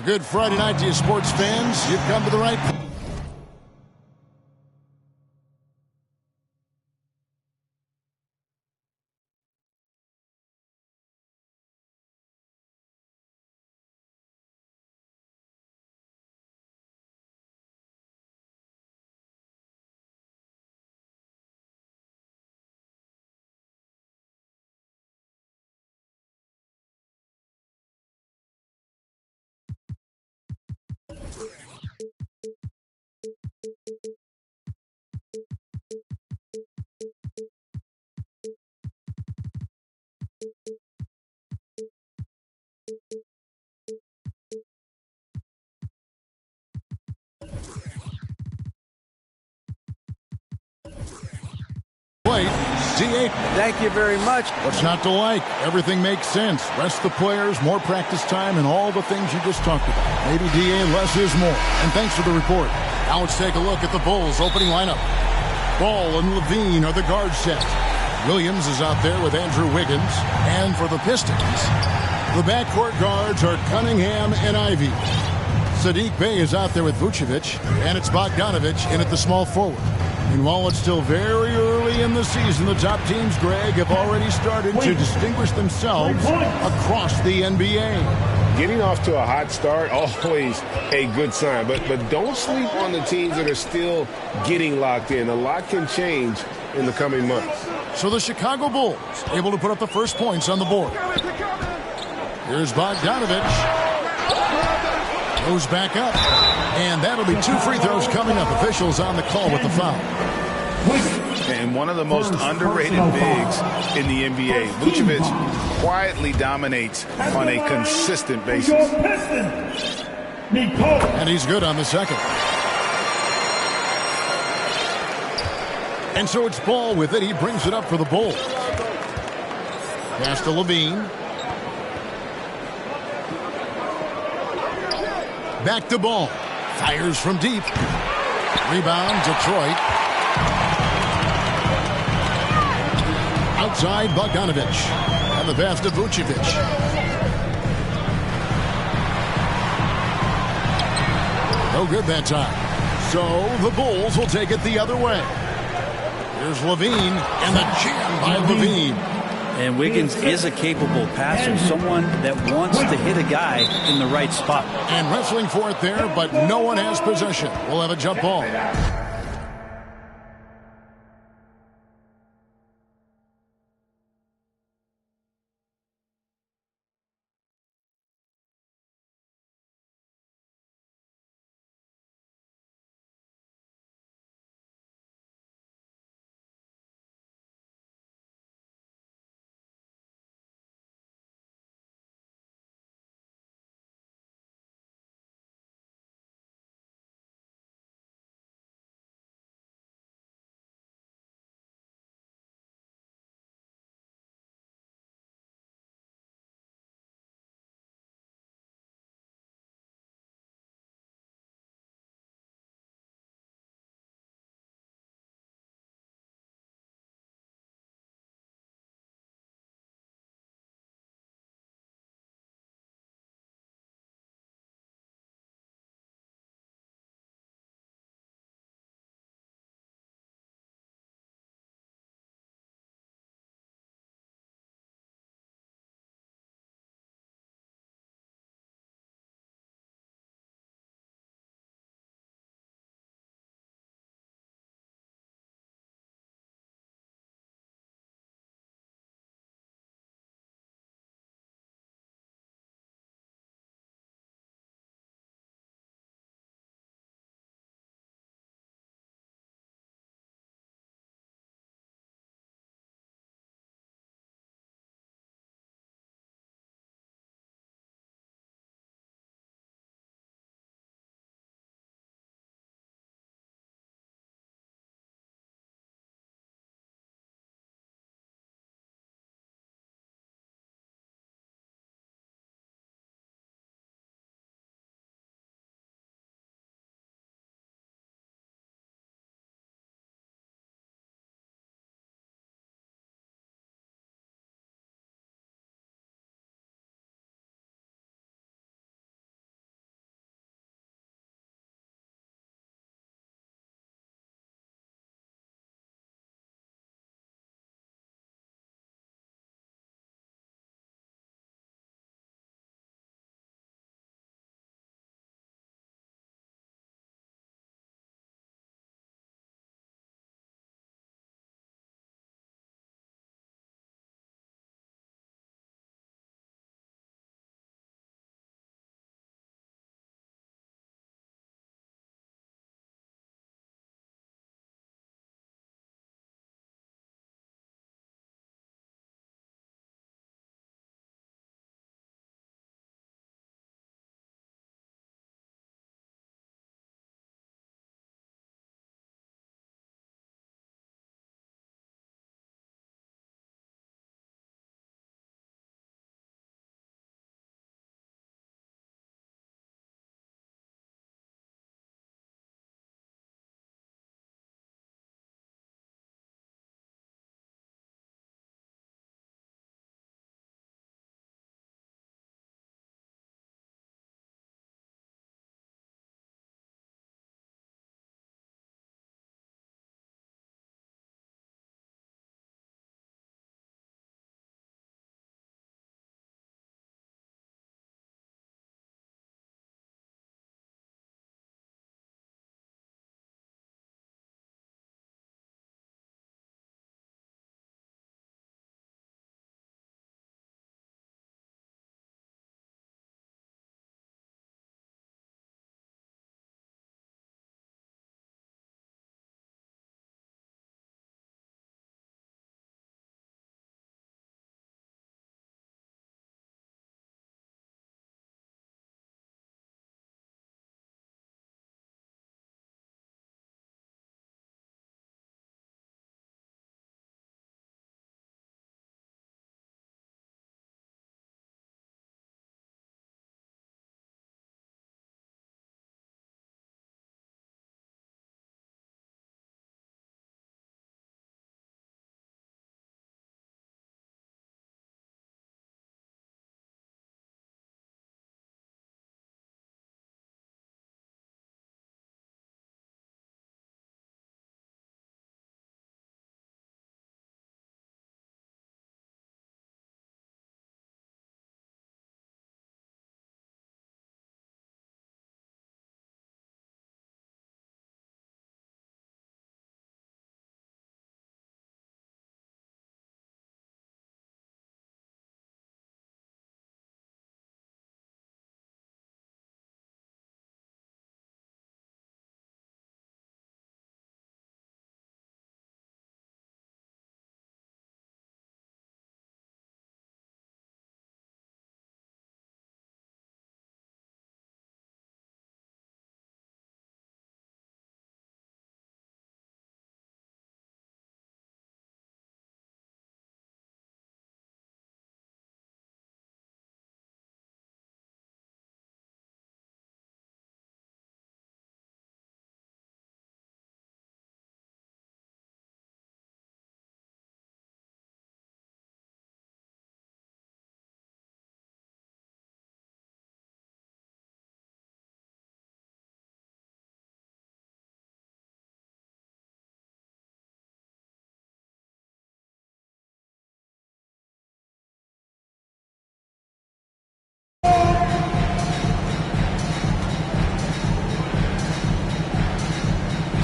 A good Friday night to you, sports fans. You've come to the right place. D8. Thank you very much. What's not to like? Everything makes sense. Rest the players, more practice time, and all the things you just talked about. Maybe DA, less is more. And thanks for the report. Now let's take a look at the Bulls' opening lineup. Ball and Levine are the guard set. Williams is out there with Andrew Wiggins. And for the Pistons, the backcourt guards are Cunningham and Ivy. Sadiq Bey is out there with Vucevic, and it's Bogdanovic in at the small forward. And while it's still very early in the season, the top teams, Greg, have already started to distinguish themselves across the NBA. Getting off to a hot start, always a good sign. But don't sleep on the teams that are still getting locked in. A lot can change in the coming months. So the Chicago Bulls able to put up the first points on the board. Here's Bogdanovic. Goes back up. And that'll be 2 free throws coming up. Officials on the call with the foul. And one of the most underrated bigs in the NBA. Vucevic quietly dominates on a consistent basis. And he's good on the second. And so it's Ball with it. He brings it up for the Bulls. Pass to Levine. Back to Ball. Fires from deep. Rebound, Detroit. Outside, Bogdanovic. And the pass to Vucevic. No good that time. So the Bulls will take it the other way. Here's Levine, and the jam by Levine. And Wiggins is a capable passer, someone that wants to hit a guy in the right spot. And wrestling for it there, but no one has possession. We'll have a jump ball.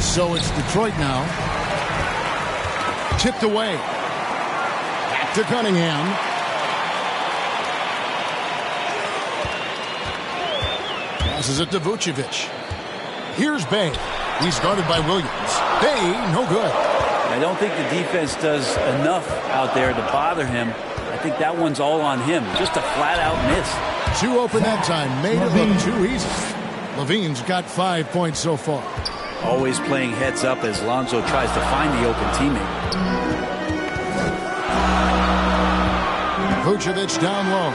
So it's Detroit now. Tipped away. Back to Cunningham. Passes it to Vucevic. Here's Bay. He's guarded by Williams. Bay, no good. I don't think the defense does enough out there to bother him. I think that one's all on him. Just a flat-out miss. Too open that time. Made it look too easy. Levine's got 5 points so far. Always playing heads up as Lonzo tries to find the open teammate. Vucevic down low.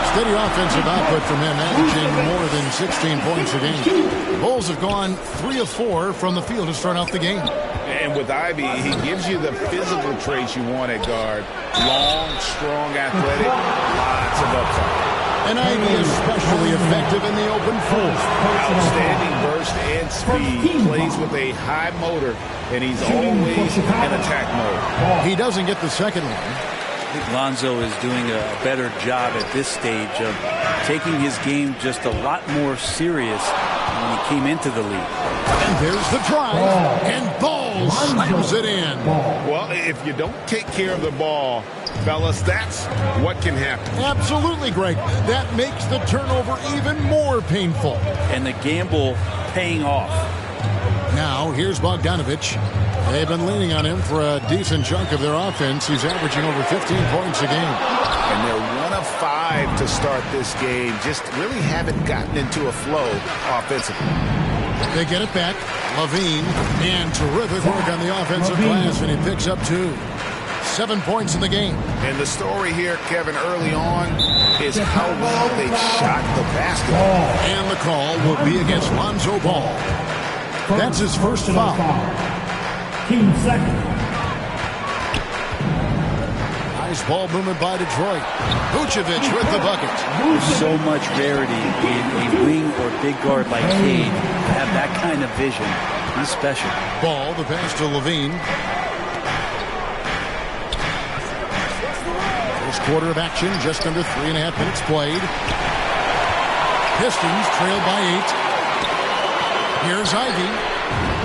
Steady offensive output from him, averaging more than 16 points a game. The Bulls have gone 3 of 4 from the field to start off the game. And with Ivy, he gives you the physical traits you want at guard. Long, strong, athletic, lots of upside. And Ivy is especially effective in the open floor. Outstanding burst and speed. Plays with a high motor, and he's always in attack mode. He doesn't get the second one. I think Lonzo is doing a better job at this stage of taking his game just a lot more serious when he came into the league. And there's the drive, and Ball slams it in. Well, if you don't take care of the ball, fellas, that's what can happen. Absolutely, Greg. That makes the turnover even more painful. And the gamble paying off. Now, here's Bogdanovic. They've been leaning on him for a decent chunk of their offense. He's averaging over 15 points a game. And they're 1 of 5 to start this game. Just really haven't gotten into a flow offensively. They get it back. Levine, and terrific work on the offensive glass, and he picks up 2. 7 points in the game. And the story here, Kevin, early on is how well they shot the basketball. And the call will be against Lonzo Ball. That's his first foul. Team second. Nice ball movement by Detroit. Vucevic with the bucket. So much rarity in a wing or big guard like Cade to have that kind of vision. He's special. Ball, the pass to Levine. First quarter of action, just under 3.5 minutes played. Pistons trailed by 8. Here's Ivy.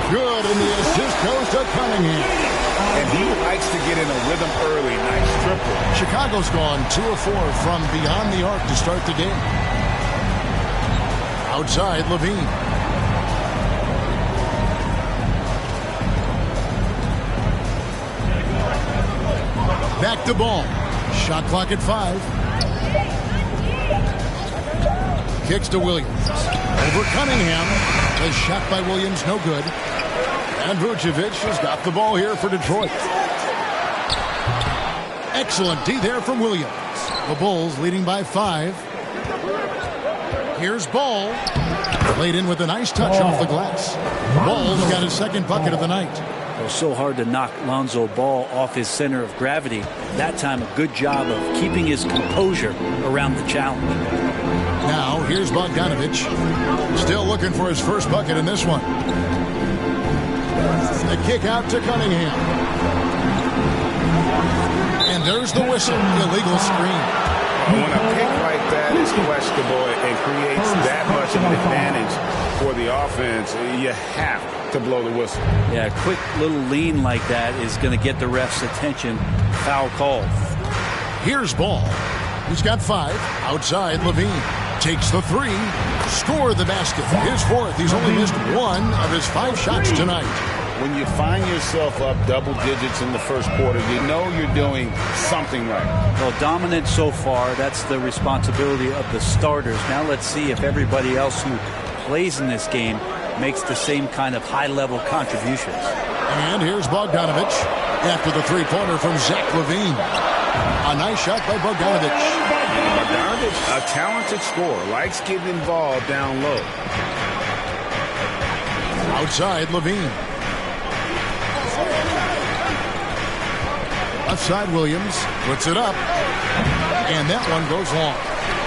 Good, and the assist goes to Cunningham. And he likes to get in a rhythm early. Nice triple. Chicago's gone 2 of 4 from beyond the arc to start the game. Outside, Levine. Back to Ball. Shot clock at 5. Kicks to Williams. Over Cunningham. The shot by Williams, no good. And Vucevic has got the ball here for Detroit. Excellent D there from Williams. The Bulls leading by 5. Here's Ball. Laid in with a nice touch off the glass. Ball's got his second bucket of the night. It was so hard to knock Lonzo Ball off his center of gravity. That time, a good job of keeping his composure around the challenge. Now, here's Bogdanovic. Still looking for his first bucket in this one. The kick out to Cunningham. And there's the whistle. Illegal screen. When a pick like that is questionable and creates that much of an advantage for the offense, you have to blow the whistle. Yeah, a quick little lean like that is going to get the ref's attention. Foul call. Here's Ball. He's got 5. Outside, Levine. Takes the 3. Score the basket. His 4th. He's only missed 1 of his 5 shots tonight. When you find yourself up double digits in the first quarter, you know you're doing something right. Well, dominant so far. That's the responsibility of the starters. Now let's see if everybody else who plays in this game makes the same kind of high-level contributions. And here's Bogdanovic after the 3-pointer from Zach LaVine. A nice shot by Bogdanovic. Bogdanovic, a talented scorer, likes getting involved down low. Outside, LaVine. Left side, Williams puts it up. And that one goes long.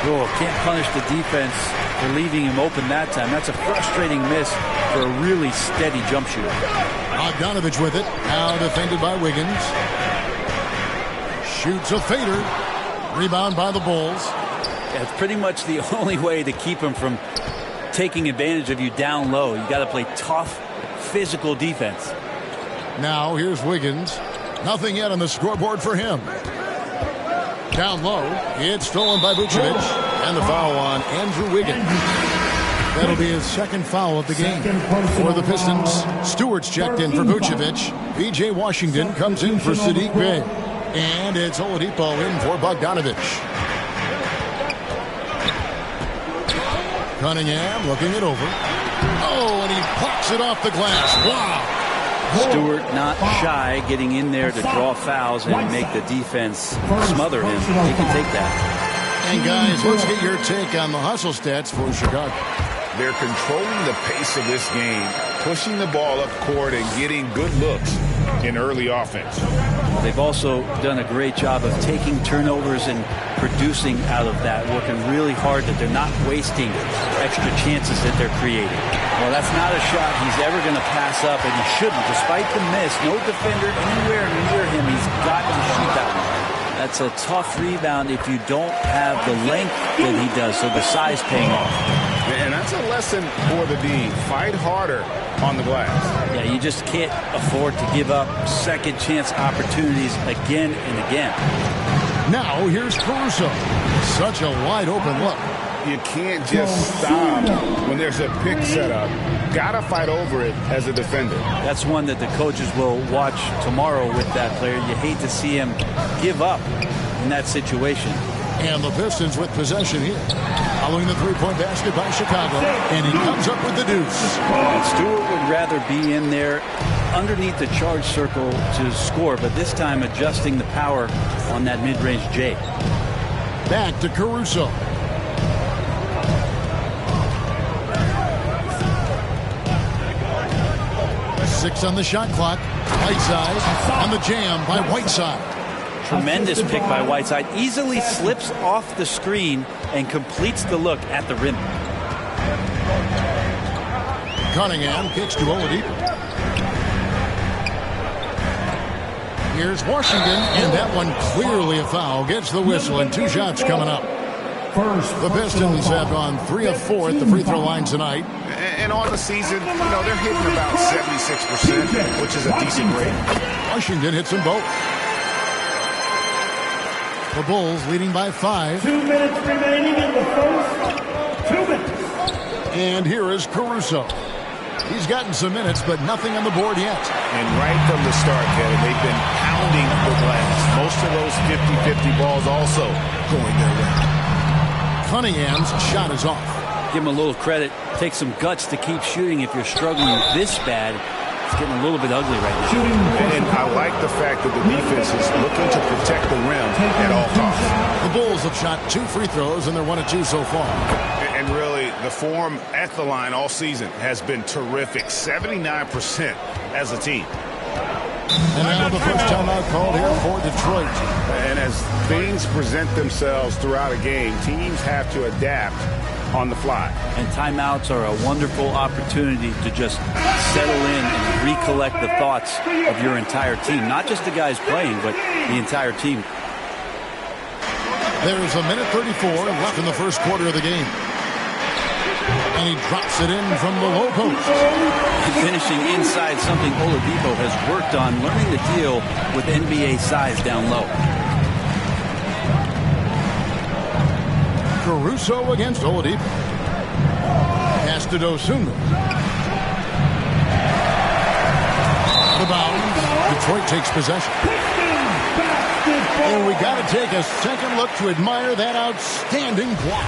Oh, can't punish the defense for leaving him open that time. That's a frustrating miss for a really steady jump shooter. Bogdanovic with it. Now defended by Wiggins. Shoots a fader. Rebound by the Bulls. Yeah, it's pretty much the only way to keep him from taking advantage of you down low. You got to play tough, physical defense. Now here's Wiggins. Nothing yet on the scoreboard for him. Down low, it's stolen by Vucevic, and the foul on Andrew Wiggins. That'll be his second foul of the game. For the Pistons, Stewart's checked in for Vucevic. P.J. Washington comes in for Sadiq Bey. And it's Oladipo in for Bogdanovic. Cunningham looking it over. Oh, and he pops it off the glass. Wow. Stewart not shy, getting in there to draw fouls and make the defense smother him. He can take that. And guys, let's get your take on the hustle stats for Chicago. They're controlling the pace of this game, pushing the ball up court and getting good looks in early offense. They've also done a great job of taking turnovers and producing out of that, working really hard that they're not wasting extra chances that they're creating. Well, that's not a shot he's ever going to pass up, and he shouldn't. Despite the miss, no defender anywhere near him. He's got to shoot that one. That's a tough rebound if you don't have the length that he does, so the size paying off. And that's a lesson for the D. Fight harder on the glass. Yeah, you just can't afford to give up second chance opportunities again and again. Now here's Caruso. Such a wide open look. You can't just stop when there's a pick set up. Gotta fight over it as a defender. That's one that the coaches will watch tomorrow with that player. You hate to see him give up in that situation. And the Pistons with possession here. Following the three-point basket by Chicago. And he comes up with the deuce. And Stewart would rather be in there underneath the charge circle to score, but this time adjusting the power on that mid-range J. Back to Caruso. Six on the shot clock. Whiteside on the jam by Whiteside. Tremendous pick by Whiteside. Easily slips off the screen and completes the look at the rim. Cunningham kicks to Oladipo. Here's Washington, and that one clearly a foul. Gets the whistle, and two shots coming up. The Pistons have gone 3 of 4 at the free throw line tonight. And on the season, they're hitting about 76%, which is a decent rate. Washington hits them both. The Bulls leading by 5. 2 minutes remaining in the first. 2 minutes. And here is Caruso. He's gotten some minutes, but nothing on the board yet. And right from the start, Kevin, they've been pounding the glass. Most of those 50-50 balls also going their way. Cunningham's shot is off. Give him a little credit. Take some guts to keep shooting if you're struggling this bad. It's getting a little bit ugly right now. And I like the fact that the defense is looking to protect the rim at all costs. The Bulls have shot 2 free throws, and they're 1 of 2 so far. And really, the form at the line all season has been terrific. 79% as a team. And now the first timeout called here for Detroit. And as things present themselves throughout a game, teams have to adapt on the fly. And timeouts are a wonderful opportunity to just settle in and recollect the thoughts of your entire team. Not just the guys playing, but the entire team. There's a minute 34 left in the first quarter of the game. And he drops it in from the low post. Finishing inside, something Oladipo has worked on, learning to deal with NBA size down low. Caruso against Oladipo. Pass to Dosunmu. The bounce. Detroit takes possession. And we got to take a second look to admire that outstanding block.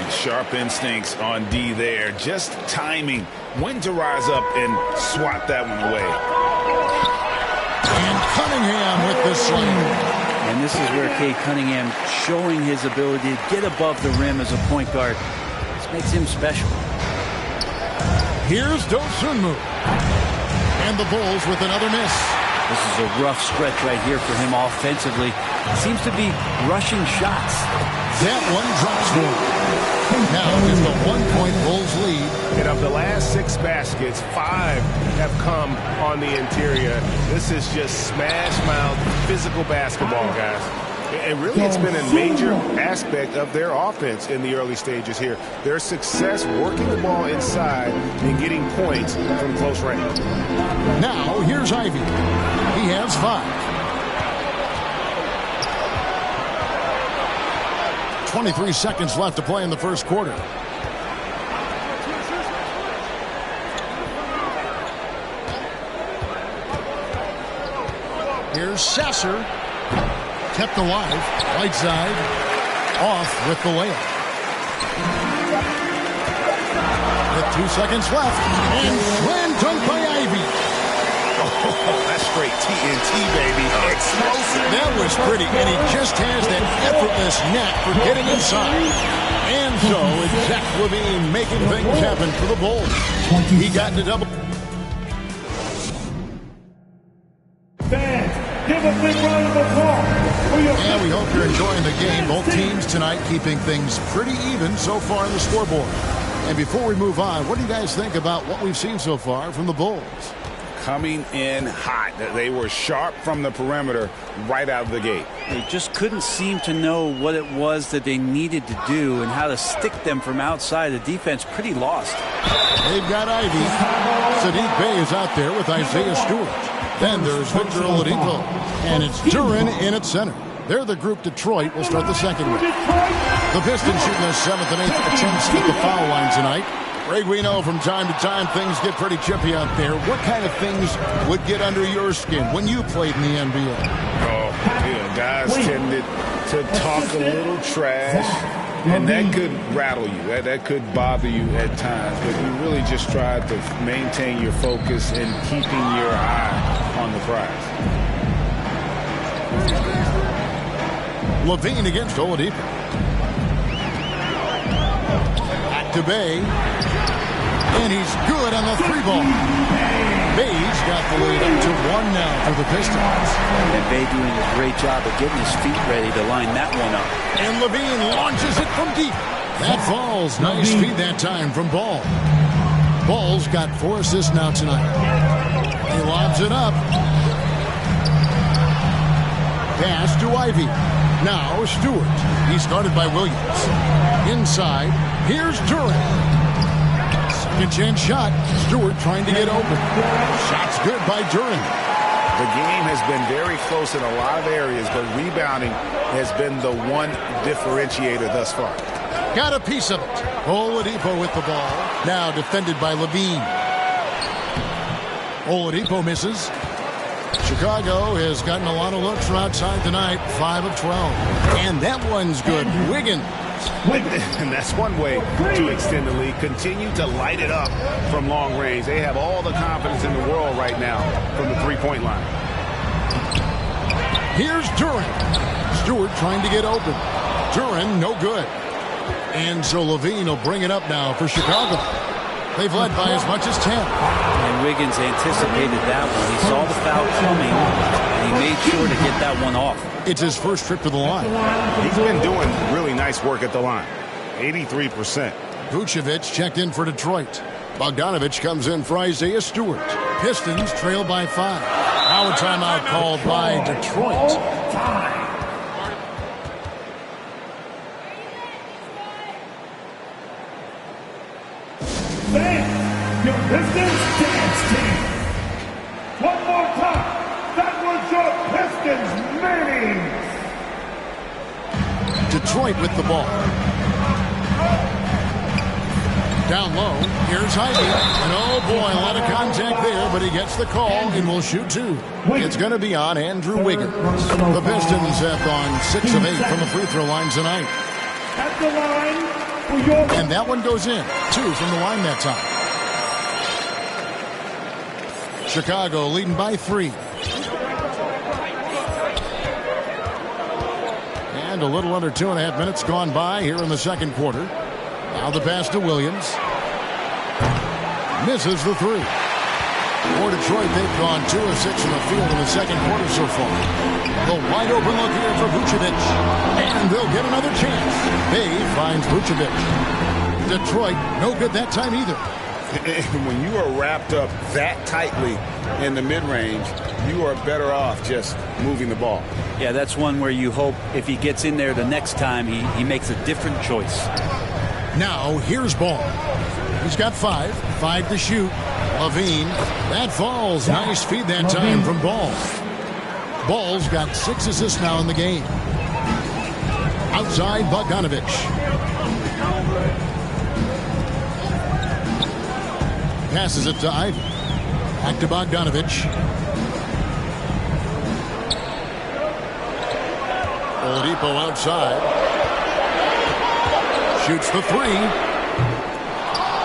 Sharp instincts on D there. Just timing when to rise up and swat that one away. And Cunningham with the slam. And this is where Cade Cunningham showing his ability to get above the rim as a point guard. This makes him special. Here's Dosunmu. And the Bulls with another miss. This is a rough stretch right here for him offensively. Seems to be rushing shots. That one drops one. Now is the 1-point Bulls lead. And of the last 6 baskets, 5 have come on the interior. This is just smash mouth physical basketball, guys. And really, it's been a major aspect of their offense in the early stages here. Their success working the ball inside and getting points from close range. Now, here's Ivy. He has 5. 23 seconds left to play in the first quarter. Here's Sasser. Kept alive. Right side. Off with the layup. With 2 seconds left. And slam dunk by Ivy. Oh, that's straight TNT, baby. Explosive. That was pretty. And he just has that effortless knack for getting inside. And so it's Zach LaVine making things happen for the Bulls. He got into double. Fans, give a big round of applause for your... And we hope you're enjoying the game. Both teams tonight keeping things pretty even so far on the scoreboard. And before we move on, what do you guys think about what we've seen so far from the Bulls? Coming in hot. They were sharp from the perimeter right out of the gate. They just couldn't seem to know what it was that they needed to do and how to stick them from outside. The defense pretty lost. They've got Ivy. Sadiq Bey is out there with Isaiah Stewart. Then there's Victor Oladipo. And it's Duren in at center. They're the group Detroit will start the second with. The Pistons shooting their 7th and 8th attempts at the foul line tonight. Greg, we know from time to time things get pretty chippy out there. What kind of things would get under your skin when you played in the NBA? Oh, guys tended to talk a little trash, and that could rattle you. That could bother you at times, but you really just try to maintain your focus and keeping your eye on the prize. LaVine against Oladipo. Back to Bey. And he's good on the 3-ball. Bey's got the lead up to 1 now for the Pistons. And Bey doing a great job of getting his feet ready to line that one up. And LaVine launches it from deep. That falls. Nice feed that time from Ball. Ball's got 4 assists now tonight. He lobs it up. Pass to Ivy. Now Stewart. He's guarded by Williams. Inside. Here's Duren. Second chance shot. Stewart trying to get open. Shot's good by Duren. The game has been very close in a lot of areas, but rebounding has been the one differentiator thus far. Got a piece of it. Oladipo with the ball. Now defended by LaVine. Oladipo misses. Chicago has gotten a lot of looks from outside tonight. 5 of 12. And that one's good. Wiggins. And that's one way to extend the lead. Continue to light it up from long range. They have all the confidence in the world right now from the 3-point line. Here's Duren. Stewart trying to get open. Duren, no good. And so LaVine will bring it up now for Chicago. They've led by as much as 10. And Wiggins anticipated that one. He saw the foul coming, and he made sure to get that one off. It's his first trip to the line. He's been doing really nice work at the line. 83%. Vucevic checked in for Detroit. Bogdanovich comes in for Isaiah Stewart. Pistons trail by 5. Now a timeout called by Detroit. Fans, your Pistons dance team. One more time. That was your Pistons minis. Detroit with the ball. Down low. Here's Ivy. And oh boy, a lot of contact there, but he gets the call and will shoot 2. It's going to be on Andrew Wiggins. The Pistons have gone 6 of 8 from the free throw line tonight. At the line for your... And that one goes in. 2 from the line that time. Chicago leading by 3. And a little under 2.5 minutes gone by here in the second quarter. Now the pass to Williams. Misses the 3. For Detroit, they've gone 2 of 6 in the field in the second quarter so far. The wide open look here for Vucevic. And they'll get another chance. Bey finds Vucevic. Detroit, no good that time either. When you are wrapped up that tightly in the mid-range, you are better off just moving the ball. Yeah, that's one where you hope if he gets in there the next time, he makes a different choice. Now, here's Ball. He's got 5 to shoot. Levine, that falls. Nice feed that time from Ball. Ball's got 6 assists now in the game. Outside, Bogdanovich. Passes it to Ivy. Back to Bogdanovich. Oladipo outside. Shoots the 3.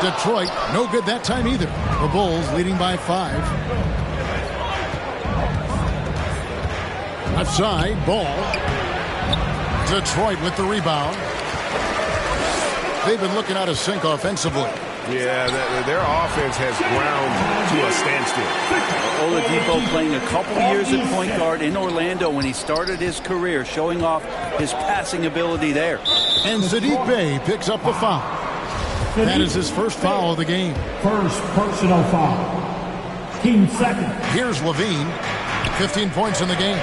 Detroit, no good that time either. The Bulls leading by 5. Left side, Ball. Detroit with the rebound. They've been looking out of sync offensively. Yeah, their offense has ground to a standstill. Oladipo playing a couple years at point guard in Orlando when he started his career, showing off his passing ability there. And Saddiq Bey picks up the foul. That is his first foul of the game. First personal foul. Team second. Here's Levine. 15 points in the game.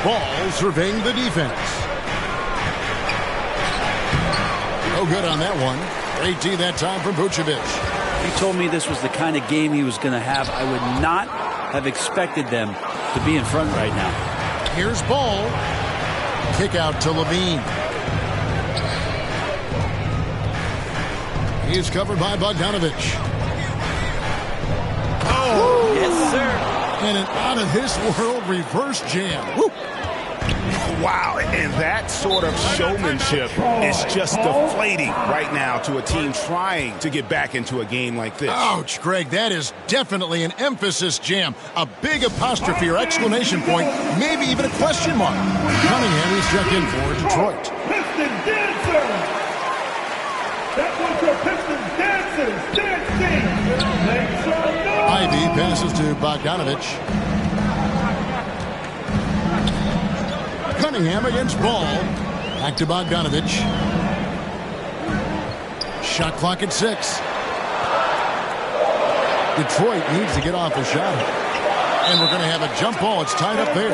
Ball surveying the defense. No good on that one. Great D that time from Vucevic. He told me this was the kind of game he was going to have. I would not have expected them to be in front right now. Here's Ball. Kick out to Levine. He's covered by Bogdanovich. Oh, yes, sir. And an out-of-this-world reverse jam. Woo. Wow, and that sort of showmanship is just deflating right now to a team trying to get back into a game like this. Ouch, Greg, that is definitely an emphasis jam. A big apostrophe or exclamation point, maybe even a question mark. Cunningham is checked in for Detroit. Piston dancers! That was your Piston dancers dancing! Make some noise! Ivy passes to Bogdanovich. Cunningham against Ball. Back to Bogdanovich. Shot clock at 6. Detroit needs to get off the shot. And we're going to have a jump ball. It's tied up there.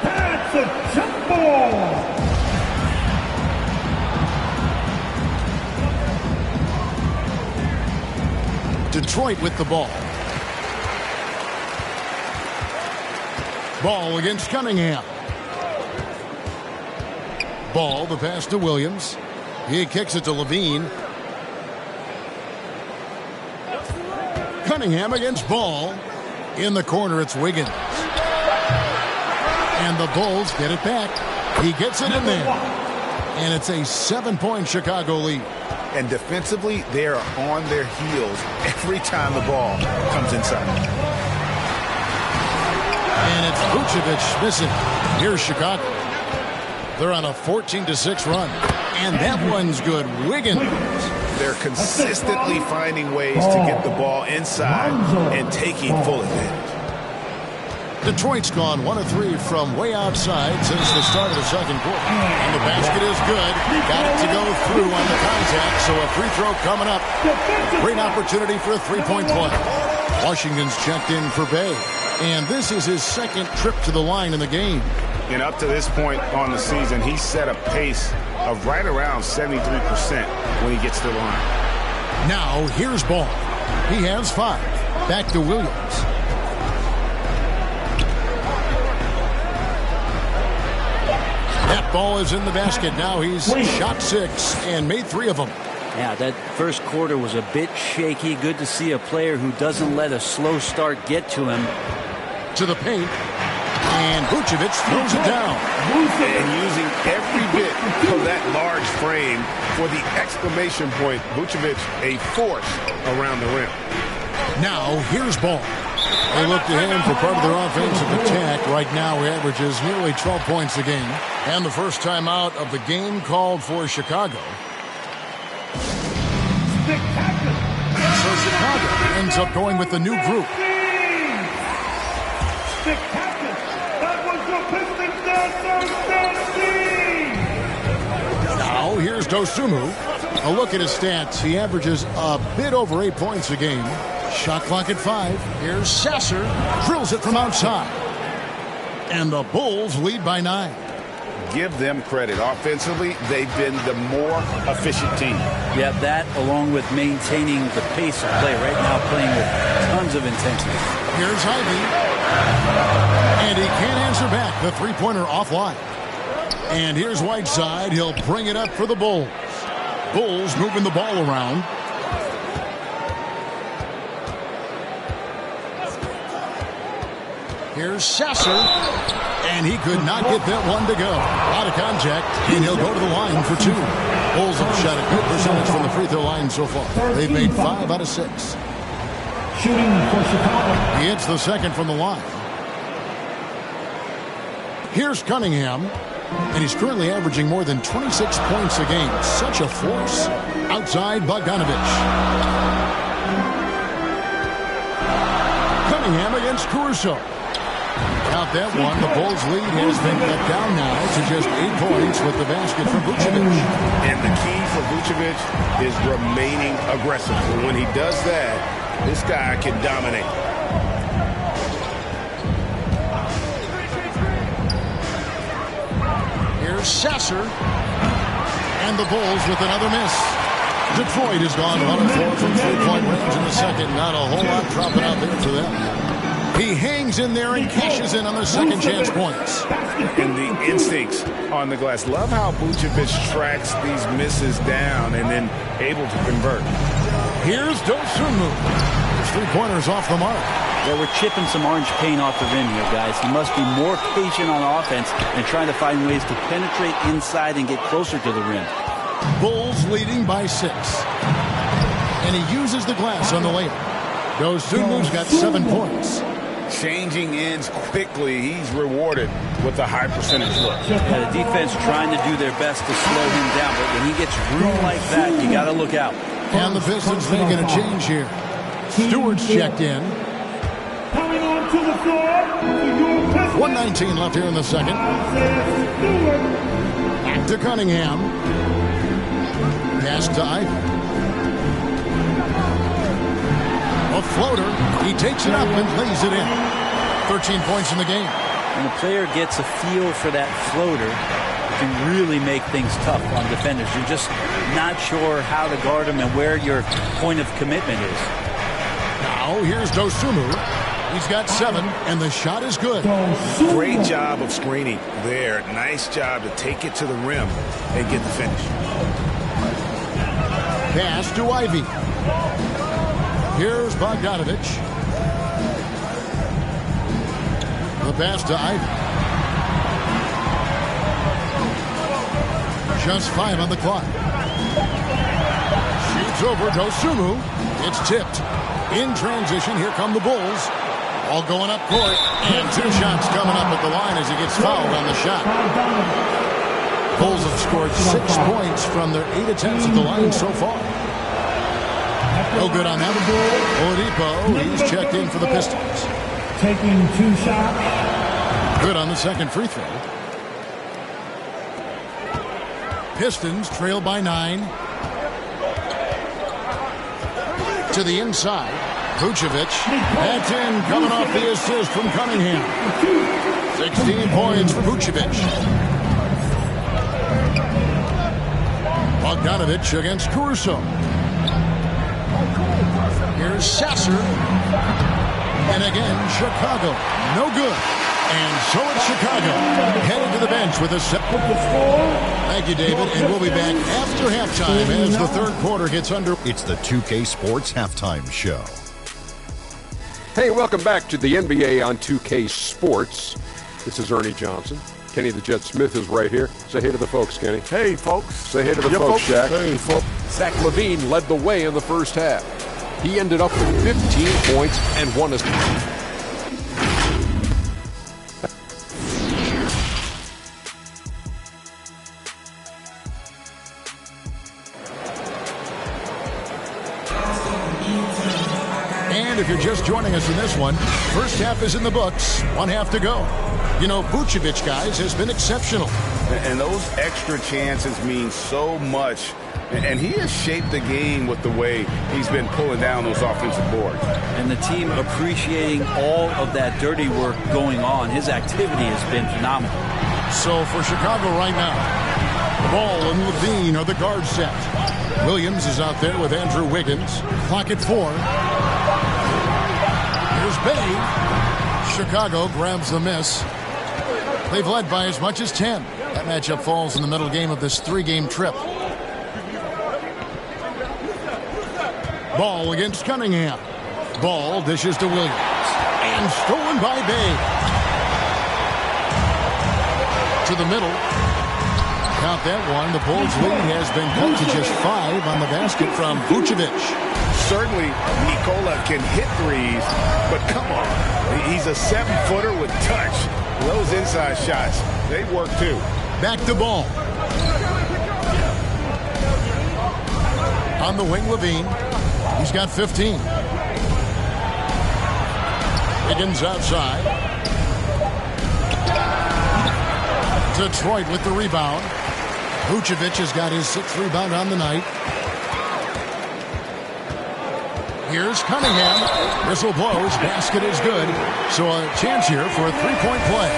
That's a jump ball! Detroit with the ball. Ball against Cunningham. Ball, the pass to Williams. He kicks it to Levine. Cunningham against Ball. In the corner, it's Wiggins. And the Bulls get it back. He gets it in there. And it's a 7-point Chicago lead. And defensively, they are on their heels every time the ball comes inside. And it's Vucevic missing. Here's Chicago. They're on a 14-6 run. And that one's good. Wiggins. They're consistently finding ways to get the ball inside and taking full advantage. Detroit's gone 1 of 3 from way outside since the start of the second quarter. And the basket is good. Got it to go through on the contact, so a free throw coming up. Great opportunity for a three-point play. Washington's checked in for Bey. And this is his second trip to the line in the game. And up to this point on the season, he's set a pace of right around 73% when he gets to the line. Now, here's Ball. He has 5. Back to Williams. That ball is in the basket. Now he's shot 6 and made 3 of them. Yeah, that first quarter was a bit shaky. Good to see a player who doesn't let a slow start get to him. To the paint. And Vucevic throws it down. And using every bit of that large frame for the exclamation point, Vucevic a force around the rim. Now, here's Ball. They look to him for part of their offensive attack. Right now, he averages nearly 12 points a game. And the first time out of the game called for Chicago. So Chicago ends up going with the new group. Now, here's Dosunmu. A look at his stats. He averages a bit over 8 points a game. Shot clock at 5. Here's Sasser. Drills it from outside. And the Bulls lead by 9. Give them credit. Offensively, they've been the more efficient team. Yeah, that along with maintaining the pace of play. Right now playing with tons of intensity. Here's Ivy. And he can't answer back. The three-pointer offline. And here's Whiteside. He'll bring it up for the Bulls. Bulls moving the ball around. Here's Sasser. And he could not get that one to go. Out of contact, and he'll go to the line for 2. Bulls have shot a good percentage from the free throw line so far. They've made 5 out of 6. Shooting for Chicago. He hits the second from the line. Here's Cunningham. And he's currently averaging more than 26 points a game. Such a force. Outside, Bogdanovich. Cunningham against Caruso. Count that one. The Bulls' lead has been cut down now to just 8 points with the basket from Vucevic. And the key for Vucevic is remaining aggressive. When he does that, this guy can dominate. Here's Sasser. And the Bulls with another miss. Detroit has gone 1 of 4 from 3-point range in the second. Not a whole lot dropping out there for them. He hangs in there and cashes in on the second chance points. And the instincts on the glass. Love how Vucevic tracks these misses down and then able to convert. Here's Dosunmu. His three-pointer's off the mark. Yeah, we're chipping some orange paint off the rim here, guys. He must be more patient on offense and trying to find ways to penetrate inside and get closer to the rim. Bulls leading by 6. And he uses the glass on the layup. Dosunmu's got 7 points. Changing ends quickly. He's rewarded with a high percentage look. Yeah, the defense trying to do their best to slow him down, but when he gets room like that, you got to look out. And the Pistons making a change here. Stewart's checked in. Coming onto the floor for your Pistons. 1:19 left here in the second. Back to Cunningham. Pass to Ivy. A floater. He takes it up and lays it in. 13 points in the game. When the player gets a feel for that floater, it can really make things tough on defenders. You're just not sure how to guard them and where your point of commitment is. Now here's Dosunmu. He's got 7, and the shot is good. Great job of screening there. Nice job to take it to the rim and get the finish. Pass to Ivy. Here's Bogdanovich. The pass to Ivy. Just 5 on the clock. Shoots over Dosunmu. It's tipped. In transition, here come the Bulls. All going up court. And 2 shots coming up at the line as he gets fouled on the shot. Bulls have scored 6 points from their 8 attempts at the line so far. No good on that. Oladipo, he's checked in for the Pistons. Taking 2 shots. Good on the second free throw. Pistons trail by 9. To the inside. Vucevic. That's in, coming off the assist from Cunningham. 16 points for Vucevic. Bogdanovich against Caruso. Here's Sasser. And again, Chicago. No good. And so it's Chicago. Headed to the bench with a set. Thank you, David. And we'll be back after halftime as the third quarter gets under. It's the 2K Sports Halftime Show. Hey, welcome back to the NBA on 2K Sports. This is Ernie Johnson. Kenny the Jet Smith is right here. Say hey to the folks, Kenny. Hey, folks. Say hey to the folks, Shaq. Hey, folks. Zach LaVine led the way in the first half. He ended up with 15 points and 1 assist. And if you're just joining us in this one, first half is in the books. 1 half to go. You know, Vucevic, guys, has been exceptional. And those extra chances mean so much And he has shaped the game with the way he's been pulling down those offensive boards. And the team appreciating all of that dirty work going on. His activity has been phenomenal. So for Chicago right now, Ball and Levine are the guard set. Williams is out there with Andrew Wiggins. Clock at 4. Here's Bay. Chicago grabs the miss. They've led by as much as 10. That matchup falls in the middle game of this 3-game trip. Ball against Cunningham. Ball dishes to Williams. And stolen by Bay. To the middle. Count that one. The Bulls' lead has been cut to just 5 on the basket from Vucevic. Certainly, Nikola can hit threes, but come on. He's a 7-footer with touch. Those inside shots, they work too. Back to Ball. On the wing, Levine. He's got 15. Higgins outside. Detroit with the rebound. Vucevic has got his 6th rebound on the night. Here's Cunningham. Whistle blows. Basket is good. So a chance here for a 3-point play.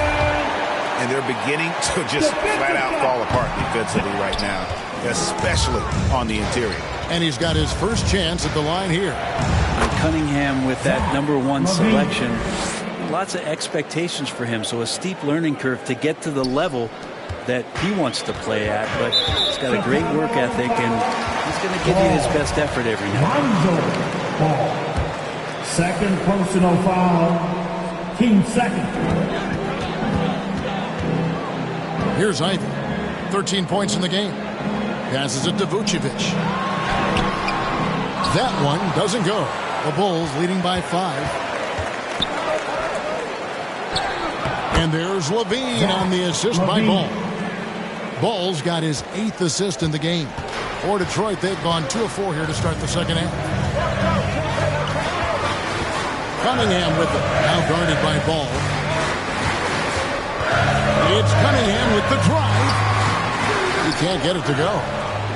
And they're beginning to just flat out fall apart defensively right now, especially on the interior. And he's got his first chance at the line here. And Cunningham with that #1 selection. Lots of expectations for him. So a steep learning curve to get to the level that he wants to play at. But he's got a great work ethic, and he's going to give you his best effort every night. Second personal foul. Team second. Here's Ivy. 13 points in the game. Passes it to Vucevic. That one doesn't go. The Bulls leading by 5. And there's Levine on the assist by Ball. Ball's got his 8th assist in the game. For Detroit, they've gone 2 of 4 here to start the second half. Cunningham with it. Now guarded by Ball. It's Cunningham with the drive. He can't get it to go.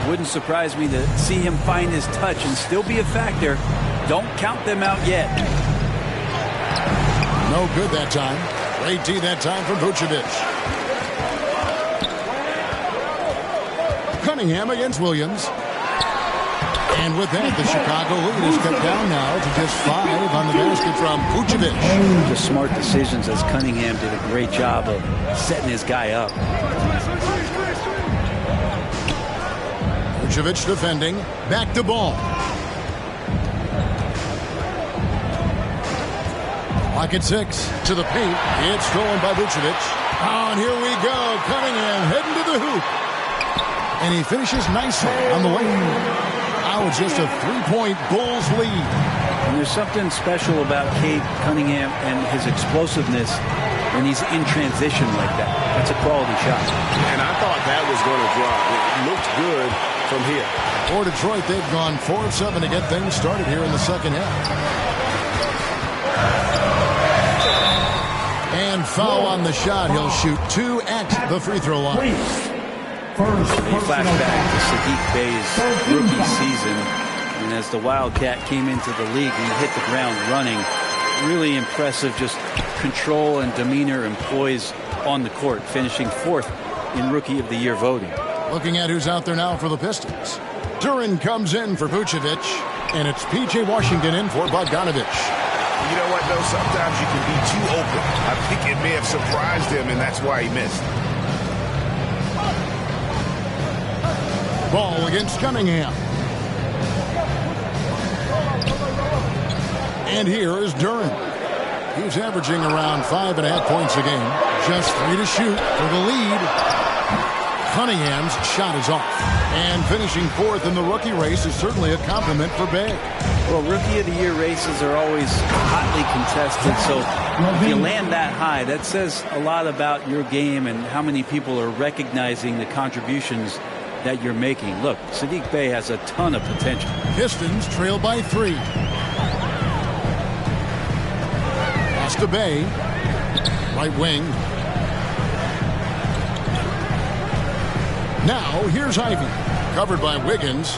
Wouldn't surprise me to see him find his touch and still be a factor. Don't count them out yet. No good that time. Great D that time from Vucevic. Cunningham against Williams. And with that, the Chicago lead is cut down now to just 5 on the basket from Vucevic. Just smart decisions, as Cunningham did a great job of setting his guy up. Vucevic defending. Back to Ball. Pocket 6 to the paint. It's stolen by Vucevic. Oh, and here we go. Cunningham heading to the hoop. And he finishes nicely on the way. Now it's just a 3-point Bulls lead. And there's something special about Cade Cunningham and his explosiveness when he's in transition like that. That's a quality shot. And I thought that was going to drop. It looked good from here. For Detroit, they've gone 4 of 7 to get things started here in the second half. And foul on the shot. He'll shoot 2 at the free throw line. He flashed back to Sadiq Bey's rookie season. And as the Wildcat came into the league, he hit the ground running. Really impressive, just control and demeanor and poise on the court, finishing 4th in Rookie of the Year voting. Looking at who's out there now for the Pistons. Duran comes in for Vucevic, and it's P.J. Washington in for Bogdanovich. You know what, though? Sometimes you can be too open. I think it may have surprised him, and that's why he missed. Ball against Cunningham. And here is Duran. He's averaging around 5.5 points a game. Just 3 to shoot for the lead. Cunningham's shot is off. And finishing 4th in the rookie race is certainly a compliment for Bey. Well, Rookie of the Year races are always hotly contested, so if you land that high, that says a lot about your game and how many people are recognizing the contributions that you're making. Look, Sadiq Bey has a ton of potential. Pistons trail by 3. Pass to Bey. Right wing. Now, here's Ivy. Covered by Wiggins.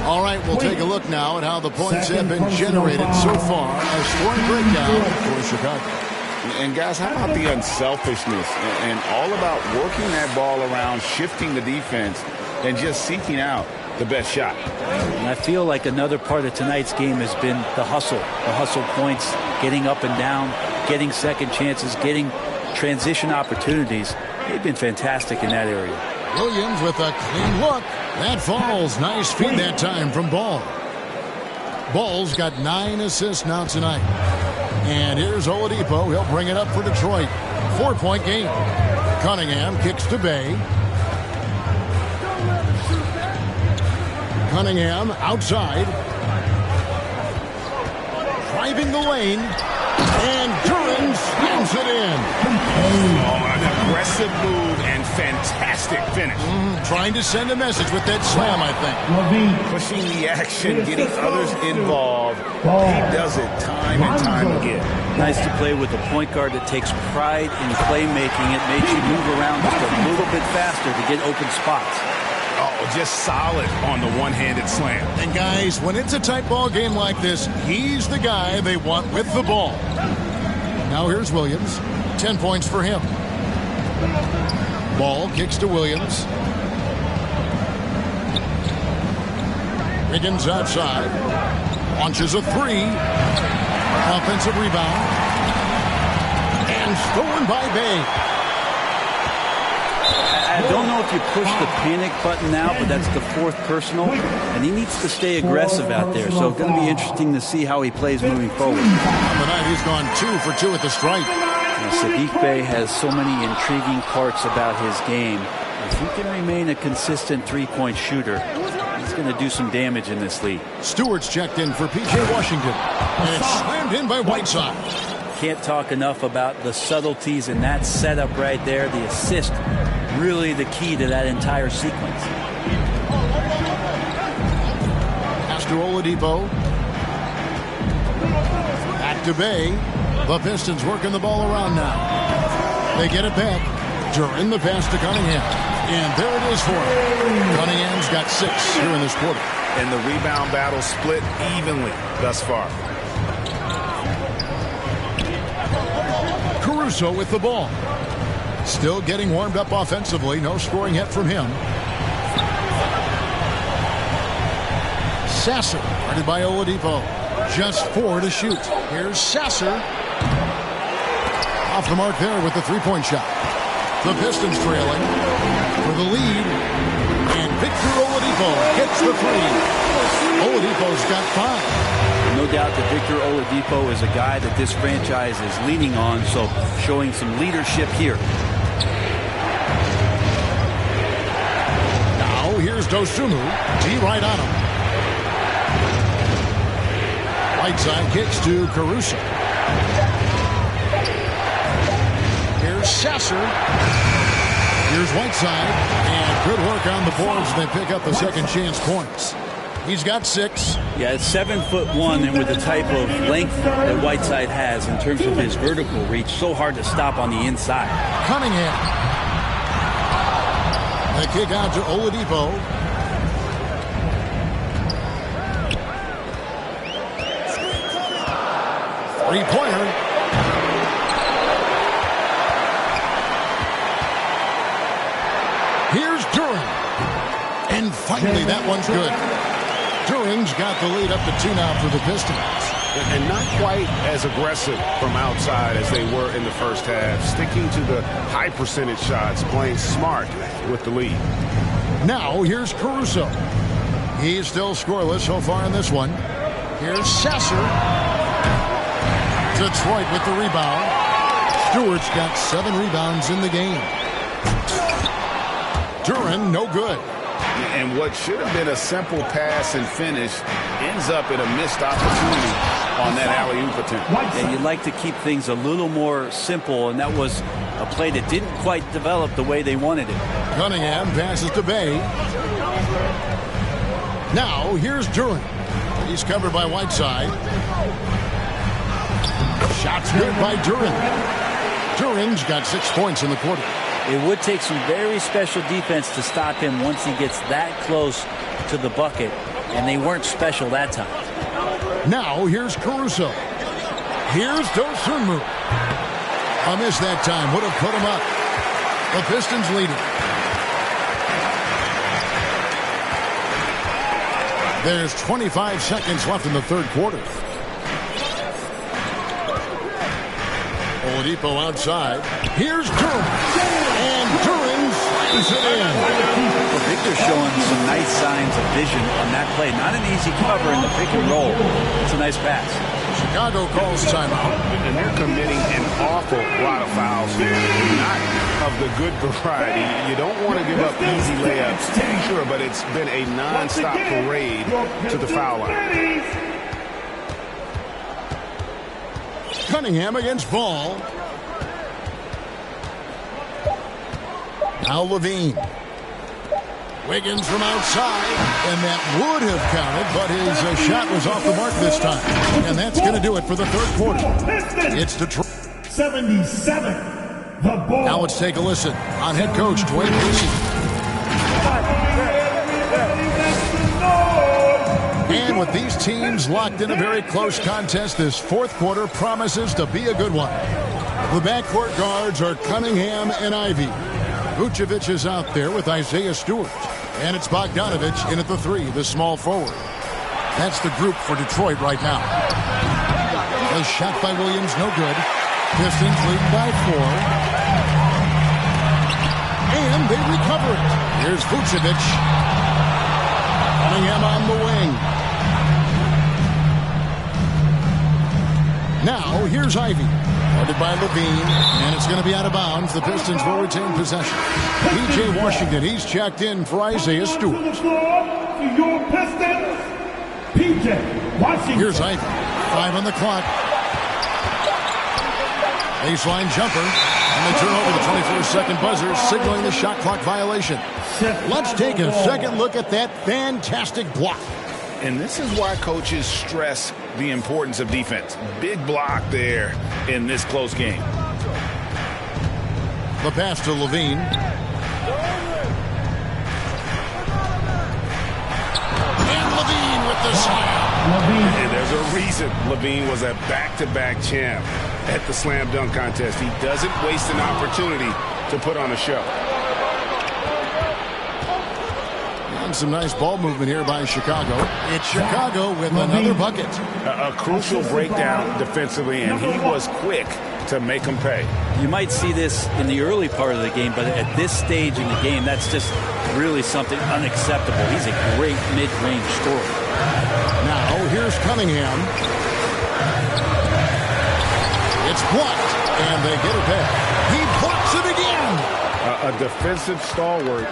All right, we'll take a look now at how the points have been generated so far. A scoring breakdown for Chicago. And guys, how about the unselfishness and all about working that ball around, shifting the defense, and just seeking out the best shot. And I feel like another part of tonight's game has been the hustle points, getting up and down, getting second chances, getting transition opportunities. They've been fantastic in that area. Williams with a clean look. That falls. Nice feed that time from Ball. Ball's got 9 assists now tonight. And here's Oladipo. He'll bring it up for Detroit. 4-point game. Cunningham kicks to Bay. Cunningham outside. Driving the lane. And Duran slams it in. Oh, an aggressive move and fantastic finish. Trying to send a message with that slam, I think. Pushing the action, getting others involved. He does it time and time again. Nice to play with a point guard that takes pride in playmaking. It makes you move around just a little bit faster to get open spots. Oh, just solid on the one-handed slam. And guys, when it's a tight ball game like this, he's the guy they want with the ball. Now here's Williams. 10 points for him. Ball kicks to Williams. Wiggins outside. Launches a three. Offensive rebound. And stolen by Bay. I don't know if you push the panic button now, but that's the 4th personal, and he needs to stay aggressive out there. So it's going to be interesting to see how he plays moving forward. On the night, he's gone 2 for 2 at the stripe. Sadiq Bey has so many intriguing parts about his game. If he can remain a consistent three-point shooter, he's going to do some damage in this league. Stewart's checked in for P.J. Washington, and it's slammed in by Whiteside. Can't talk enough about the subtleties in that setup right there. The assist, really the key to that entire sequence. Pass to Oladipo. Back to Bay. The Pistons working the ball around now. They get it back. Duran the pass to Cunningham. And there it is for him. Cunningham's got 6 here in this quarter. And the rebound battle split evenly thus far. Caruso with the ball. Still getting warmed up offensively. No scoring yet from him. Sasser, guarded by Oladipo. Just 4 to shoot. Here's Sasser. Off the mark there with the three-point shot. The Pistons trailing for the lead. And Victor Oladipo hits the 3. Oladipo's got 5. No doubt that Victor Oladipo is a guy that this franchise is leaning on, so showing some leadership here. Now here's Dosunmu. D right on him. Whiteside kicks to Caruso. Here's Sasser. Here's Whiteside. And good work on the boards. They pick up the second chance points. He's got 6. Yeah, it's 7'1", and with the type of length that Whiteside has in terms of his vertical reach, so hard to stop on the inside. Cunningham. The kick out to Oladipo. Three-pointer. Here's Duran. And finally, that one's good. Duran's got the lead up to 2 now for the Pistons. And not quite as aggressive from outside as they were in the first half. Sticking to the high percentage shots, playing smart with the lead. Now, here's Caruso. He's still scoreless so far in this one. Here's Sasser. Detroit with the rebound. Stewart's got 7 rebounds in the game. Duran, no good. And what should have been a simple pass and finish ends up in a missed opportunity on that alley-oop attempt. And you'd like to keep things a little more simple, and that was a play that didn't quite develop the way they wanted it. Cunningham passes to Bay. Now, here's Duran. He's covered by Whiteside. Shots good by Duran. Duran's got 6 points in the quarter. It would take some very special defense to stop him once he gets that close to the bucket, and they weren't special that time. Now here's Caruso. Here's Dosunmu. A miss that time would have put him up. The Pistons leading. There's 25 seconds left in the third quarter. Oladipo outside. Here's Duran. And Duran slams it in. Well, Victor's showing some nice signs of vision on that play. Not an easy cover in the pick and roll. It's a nice pass. Chicago calls timeout. And they're committing an awful lot of fouls here. Not of the good variety. You don't want to give up easy layups. Sure, but it's been a non-stop parade to the foul line. Cunningham against Ball. Now Levine. Wiggins from outside, and that would have counted, but his shot was off the mark this time. And that's going to do it for the third quarter. It's Detroit. 77. The ball. Now let's take a listen on head coach Dwayne Casey. And with these teams locked in a very close contest, this fourth quarter promises to be a good one. The backcourt guards are Cunningham and Ivy. Vucevic is out there with Isaiah Stewart. And it's Bogdanovich in at the three, the small forward. That's the group for Detroit right now. A shot by Williams, no good. Pistons leading by 4. And they recover it. Here's Vucevic. Cunningham on the wing. Now, here's Ivy. Guarded by Levine, and it's going to be out of bounds. The Pistons will retain possession. P.J. Washington, he's checked in for Isaiah Stewart. Your Pistons, P.J. Washington. Here's Ivy. 5 on the clock. Baseline jumper, and they turn over the 24-second buzzer, signaling the shot clock violation. Let's take a second look at that fantastic block. And this is why coaches stress the importance of defense. Big block there in this close game. The pass to Levine. And Levine with the slam. And there's a reason Levine was a back-to-back champ at the slam dunk contest. He doesn't waste an opportunity to put on a show. And some nice ball movement here by Chicago. It's Chicago with another bucket. A crucial breakdown defensively, and he was quick to make them pay. You might see this in the early part of the game, but at this stage in the game, that's just really something unacceptable. He's a great mid-range scorer. Now, here's Cunningham. It's blocked, and they get it back. He blocks it again. A defensive stalwart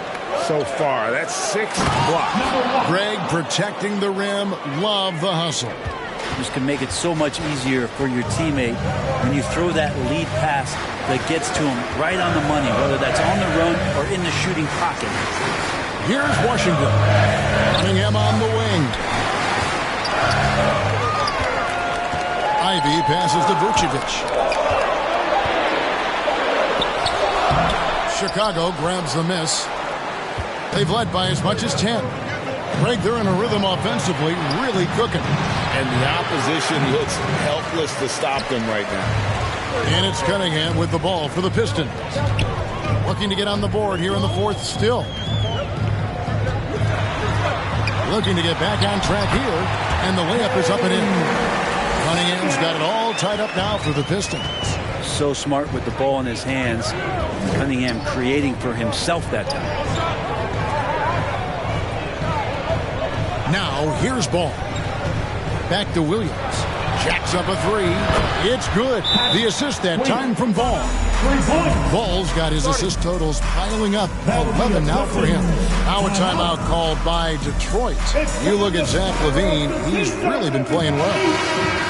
so far. That's 6 blocks. Greg protecting the rim. Love the hustle. Just can make it so much easier for your teammate when you throw that lead pass that gets to him right on the money, whether that's on the run or in the shooting pocket. Here's Washington. Cunningham on the wing. Ivy passes to Vucevic. Chicago grabs the miss. They've led by as much as 10. Greg, they're in a rhythm offensively, really cooking. And the opposition looks helpless to stop them right now. And it's Cunningham with the ball for the Pistons. Looking to get on the board here in the fourth still. Looking to get back on track here. And the layup is up and in. Cunningham's got it all tied up now for the Pistons. So smart with the ball in his hands. Cunningham creating for himself that time. Now, here's Ball. Back to Williams. Jacks up a three. It's good. The assist that time from Ball. Ball's got his assist totals piling up. 11 now for him. Now a timeout called by Detroit. You look at Zach LaVine. He's really been playing well.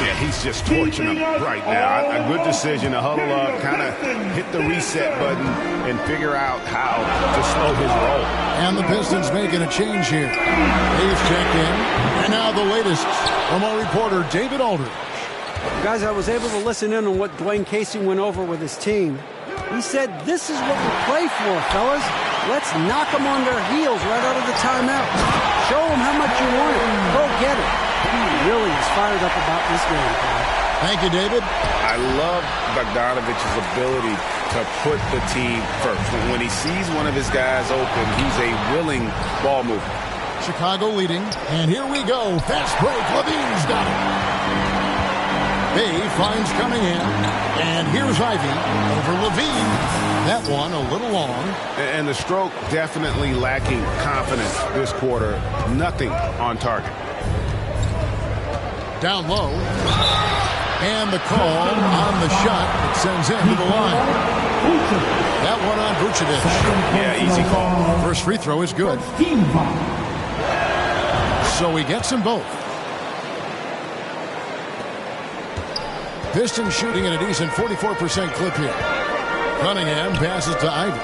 Yeah, he's just torching them right now. A good decision to huddle up, kind of hit the reset button, and figure out how to slow his roll. And the Pistons making a change here. He's checked in. And now the latest from our reporter, David Aldridge. Guys, I was able to listen in on what Dwayne Casey went over with his team. He said, "This is what we play for, fellas. Let's knock them on their heels right out of the timeout. Show them how much you want it. Go get it." He really is fired up about this game, Paul. Thank you, David. I love Bogdanovich's ability to put the team first. When he sees one of his guys open, he's a willing ball mover. Chicago leading, and here we go. Fast break. Levine's got it. Bay finds Cunningham, and here's Ivy over Levine. That one a little long. And the stroke definitely lacking confidence this quarter. Nothing on target. Down low. And the call on the shot that sends him to the line. That one on Vucevic. Yeah, easy call. First free throw is good. So he gets them both. Pistons shooting at a decent 44% clip here. Cunningham passes to Ivy.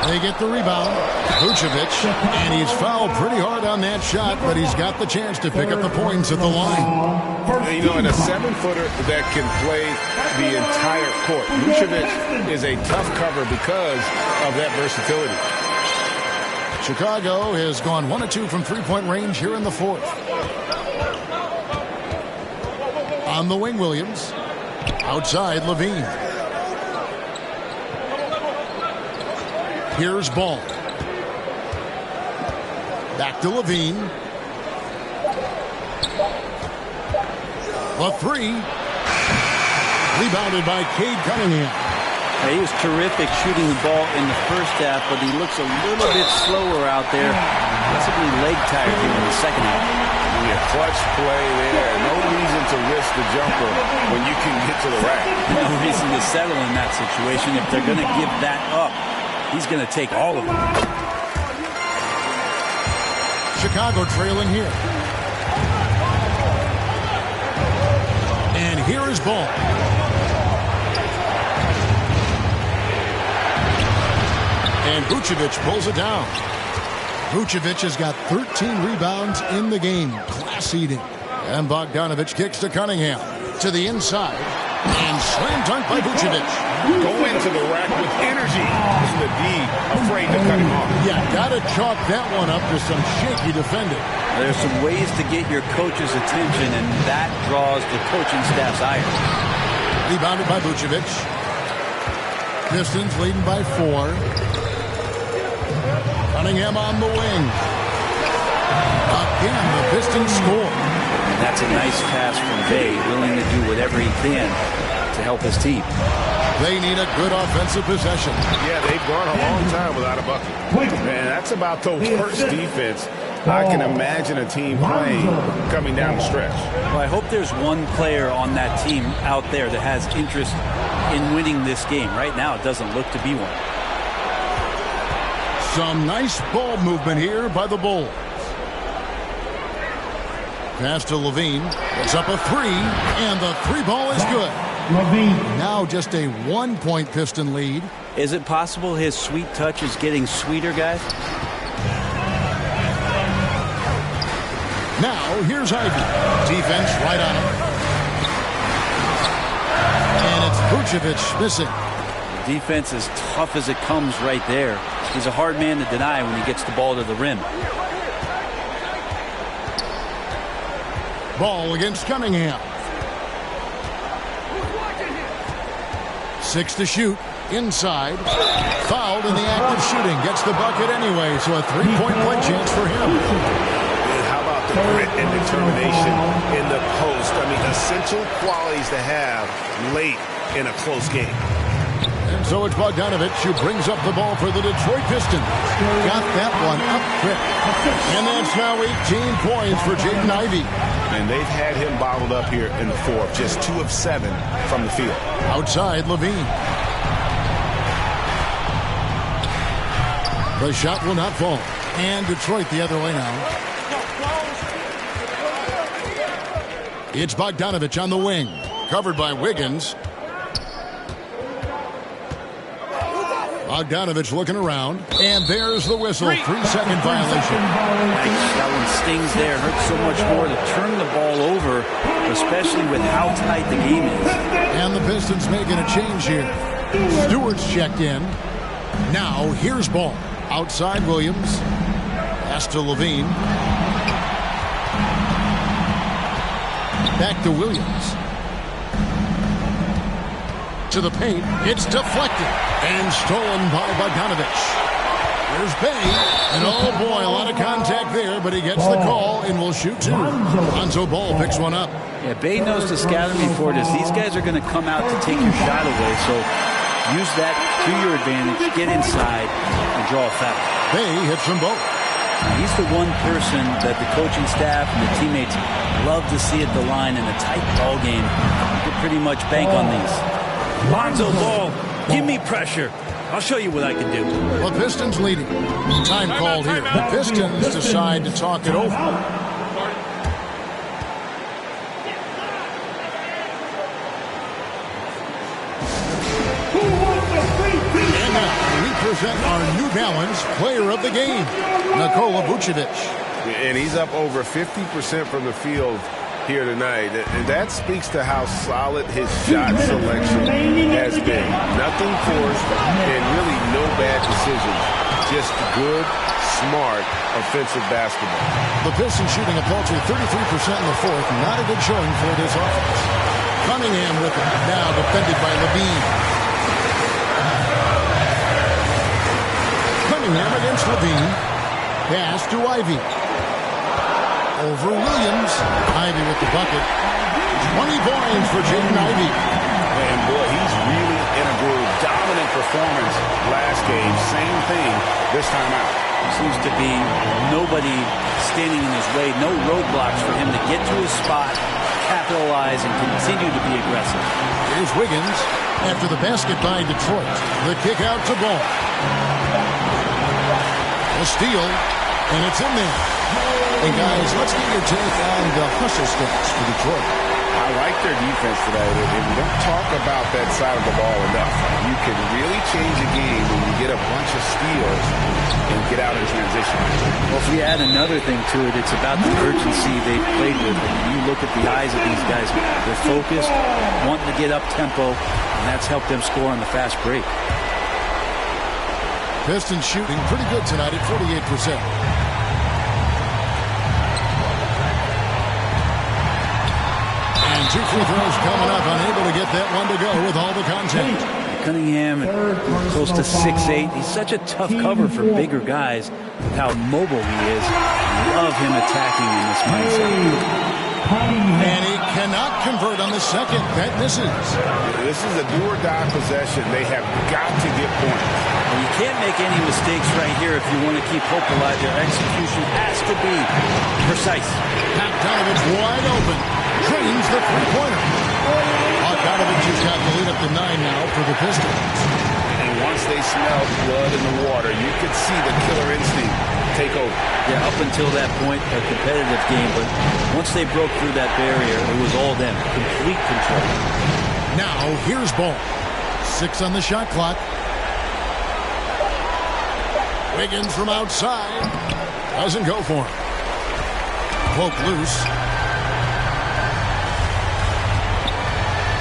They get the rebound. Vucevic, and he's fouled pretty hard on that shot, but he's got the chance to pick up the points at the line. You know, in a 7-footer that can play the entire court, Vucevic is a tough cover because of that versatility. Chicago has gone 1 of 2 from three-point range here in the fourth. On the wing, Williams. Outside, Levine. Here's Ball. Back to Levine. A three. Rebounded by Cade Cunningham. He was terrific shooting the ball in the first half, but he looks a little bit slower out there. Possibly leg tired here in the second half. Yeah, clutch play there. No reason to risk the jumper when you can get to the rack. No reason to settle in that situation. If they're going to give that up, he's going to take all of them. Chicago trailing here. And here is Ball. And Vucevic pulls it down. Vucevic has got 13 rebounds in the game. Class eating. And Bogdanovic kicks to Cunningham. To the inside. And slam dunk by Vucevic. Go into the rack with energy. Isn't the D afraid to cut him off? Yeah, got to chalk that one up to some shaky defending. There's some ways to get your coach's attention, and that draws the coaching staff's ire. Rebounded by Vucevic. Pistons leading by 4. Cunningham on the wing. Again, the Pistons score. And that's a nice pass from Bay, willing to do whatever he can to help his team. They need a good offensive possession. Yeah, they've gone a long time without a bucket. Man, that's about the worst defense I can imagine a team playing coming down the stretch. Well, I hope there's one player on that team out there that has interest in winning this game. Right now, it doesn't look to be one. Some nice ball movement here by the Bulls. Pass to Levine. It's up a 3, and the 3 ball is good. Now just a 1-point Piston lead. Is it possible his sweet touch is getting sweeter, guys? Now, here's Ivy. Defense right on him. And it's Vucevic missing. Defense as tough as it comes right there. He's a hard man to deny when he gets the ball to the rim. Ball against Cunningham. 6 to shoot. Inside. Fouled in the act of shooting. Gets the bucket anyway, so a 3-point play chance for him. How about the grit and determination in the post? I mean, essential qualities to have late in a close game. And so it's Bogdanovic who brings up the ball for the Detroit Pistons. Got that one up quick. And that's now 18 points for Jaden Ivey. And they've had him bottled up here in the fourth. Just 2 of 7 from the field. Outside, Levine. The shot will not fall. And Detroit the other way now. It's Bogdanovic on the wing. Covered by Wiggins. Bogdanovich looking around, and there's the whistle. 3-second violation. That one stings there. Hurts so much more to turn the ball over, especially with how tight the game is. And the Pistons making a change here. Stewart's checked in. Now here's ball. Outside Williams. Pass to Levine. Back to Williams. To the paint. It's deflected and stolen by Bogdanovich. Here's Bay. And oh boy, a lot of contact there, but he gets the call and will shoot two. Lonzo Ball picks one up. Yeah, Bay knows the scouting report is these guys are going to come out to take your shot away, so use that to your advantage, get inside, and draw a foul. Bay hits them both. He's the one person that the coaching staff and the teammates love to see at the line in a tight ball game. You can pretty much bank on these. Lonzo Ball, give me pressure. I'll show you what I can do. The Pistons leading. Time called here. The Pistons decide to talk it over. And now we present our New Balance Player of the Game, Nikola Vucevic. And he's up over 50% from the field here tonight. And that speaks to how solid his shot selection has been. Nothing forced and really no bad decisions. Just good, smart, offensive basketball. The Pistons shooting a paltry 33% in the fourth. Not a good showing for this offense. Cunningham with it. Now defended by Levine. Cunningham against Levine. Pass to Ivy. Over Williams. Ivy with the bucket. 20 points for Jaden Ivy. And boy, he's really in a groove. Dominant performance last game. Same thing this time out. Seems to be nobody standing in his way. No roadblocks for him to get to his spot, capitalize, and continue to be aggressive. Here's Wiggins after the basket by Detroit. The kick out to Ball. A steal, and it's in there. And guys, let's get your take on the hustle stats for Detroit. I like their defense today. We don't talk about that side of the ball enough. You can really change a game when you get a bunch of steals and get out in transition. Well, if we add another thing to it, it's about the urgency they played with. And you look at the eyes of these guys, they're focused, wanting to get up tempo, and that's helped them score on the fast break. Pistons shooting pretty good tonight at 48%. And two free throws coming up, unable to get that one to go with all the contact. Cunningham, close to 6'8". He's such a tough cover for bigger guys with how mobile he is. Love him attacking in this mindset. And he cannot convert on the second. That misses. This is a do-or-die possession. They have got to get points. Well, you can't make any mistakes right here if you want to keep hope alive. Their execution has to be precise. Bogdanovich wide open. Drains the three-pointer. Bogdanovich has got the lead up to 9 now for the Pistons. And once they smelled blood in the water, you could see the killer instinct take over. Yeah, up until that point, a competitive game, but once they broke through that barrier, it was all them. Complete control. Now, here's Ball. 6 on the shot clock. Wiggins from outside. Doesn't go for him. Poke loose.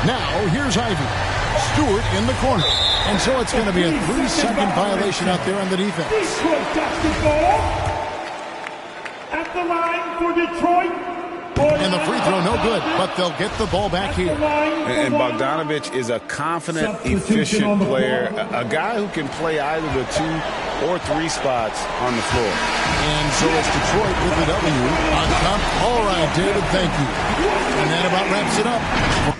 Now, here's Ivy. Stewart in the corner. And so it's going to be a 3-second violation out there on the defense. Detroit got the ball at the line for Detroit. And the free throw no good, but they'll get the ball back here. And Bogdanovich is a confident, efficient player, a guy who can play either the 2 or 3 spots on the floor. And so it's Detroit with the W on top. All right, David, thank you. And that about wraps it up.